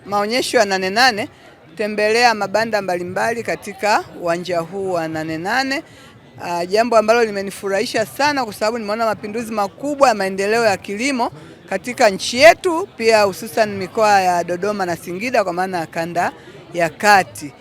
maonyesho ya Nane Nane, tembelea mabanda mbalimbali katika uwanja huu wa Nane Nane. Jambo ambalo limenifurahisha sana kwa sababu nimeona mapinduzi makubwa ya maendeleo ya kilimo katika nchi yetu, pia hususan mikoa ya Dodoma na Singida kwa maana ya kanda ya kati.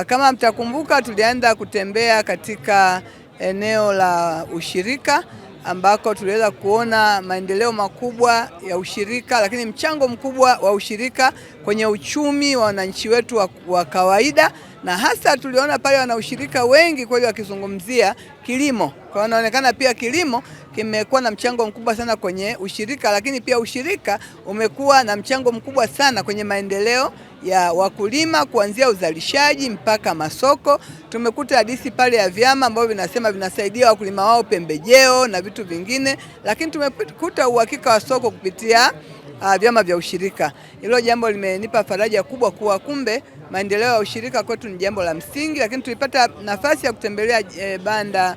Kama mtakumbuka, tulianza kutembea katika eneo la ushirika ambako tuliweza kuona maendeleo makubwa ya ushirika, lakini mchango mkubwa wa ushirika kwenye uchumi wa wananchi wetu wa kawaida, na hasa tuliona pale wana ushirika wengi kweli wakizungumzia kilimo. Kwa inaonekana pia kilimo kimekuwa na mchango mkubwa sana kwenye ushirika, lakini pia ushirika umekuwa na mchango mkubwa sana kwenye maendeleo ya wakulima kuanzia uzalishaji mpaka masoko. Tumekuta hadithi pale ya vyama ambavyo vinasema vinasaidia wakulima wao pembejeo na vitu vingine, lakini tumekuta uhakika wa soko kupitia vyama vya ushirika. Hilo jambo limenipa faraja kubwa kuwa kumbe maendeleo ya ushirika kwetu ni jambo la msingi. Lakini tulipata nafasi ya kutembelea banda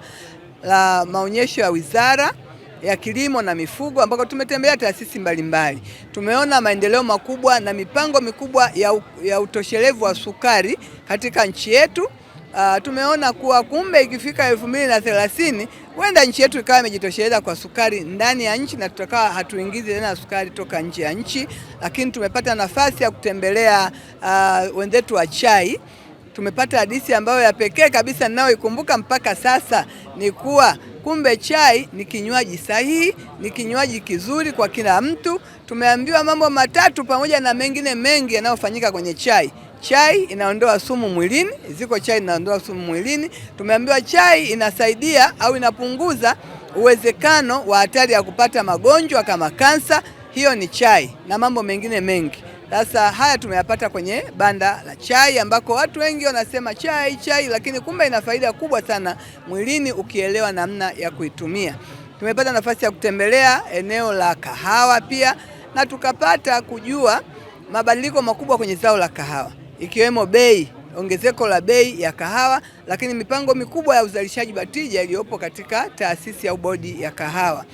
la maonyesho ya Wizara ya Kilimo na Mifugo ambako tumetembelea taasisi mbalimbali. Tumeona maendeleo makubwa na mipango mikubwa ya utoshelevu wa sukari katika nchi yetu. Tumeona kuwa kumbe ikifika 2030 huenda nchi yetu ikawa imejitosheleza kwa sukari ndani ya nchi na tutakaa hatuingizi tena sukari toka nje ya nchi. Lakini tumepata nafasi ya kutembelea wenzetu wa chai. Tumepata hadithi ambayo ya pekee kabisa ninayoikumbuka mpaka sasa ni kuwa kumbe chai ni kinywaji sahihi, ni kinywaji kizuri kwa kila mtu. Tumeambiwa mambo matatu pamoja na mengine mengi yanayofanyika kwenye chai. Chai inaondoa sumu mwilini, ziko chai inaondoa sumu mwilini. Tumeambiwa chai inasaidia au inapunguza uwezekano wa hatari ya kupata magonjwa kama kansa, hiyo ni chai na mambo mengine mengi. Sasa haya tumeyapata kwenye banda la chai ambako watu wengi wanasema chai, lakini kumbe ina faida kubwa sana mwilini ukielewa namna ya kuitumia. Tumepata nafasi ya kutembelea eneo la kahawa pia na tukapata kujua mabadiliko makubwa kwenye zao la kahawa, ikiwemo ongezeko la bei ya kahawa, lakini mipango mikubwa ya uzalishaji batija iliyopo katika taasisi ya bodi ya kahawa.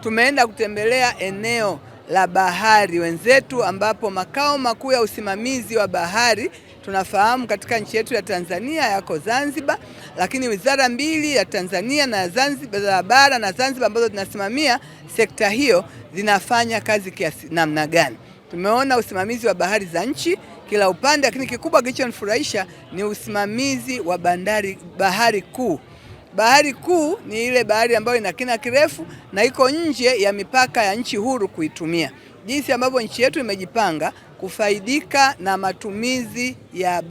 Tumeenda kutembelea eneo la bahari wenzetu ambapo makao makuu ya usimamizi wa bahari tunafahamu katika nchi yetu ya Tanzania yako Zanzibar, lakini wizara mbili ya Tanzania na Zanzibar, za bara na Zanzibar, ambazo zinasimamia sekta hiyo zinafanya kazi kiasi namna gani. Tumeona usimamizi wa bahari za nchi kila upande, lakini kikubwa kilichonifurahisha ni usimamizi wa bahari kuu. Bahari kuu ni ile bahari ambayo ina kina kirefu na iko nje ya mipaka ya nchi huru kuitumia. Jinsi ambavyo nchi yetu imejipanga kufaidika na matumizi ya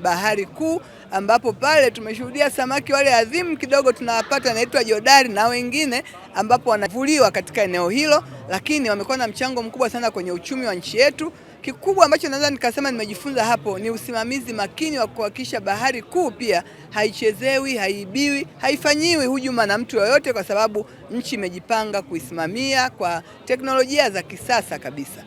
bahari kuu, ambapo pale tumeshuhudia samaki wale adhimu kidogo tunawapata naitwa jodari na wengine ambapo wanavuliwa katika eneo hilo, lakini wamekuwa na mchango mkubwa sana kwenye uchumi wa nchi yetu. Kikubwa ambacho naweza nikasema nimejifunza hapo ni usimamizi makini wa kuhakikisha bahari kuu pia haichezewi, haibiwi, haifanyiwi hujuma na mtu yoyote, kwa sababu nchi imejipanga kuisimamia kwa teknolojia za kisasa kabisa.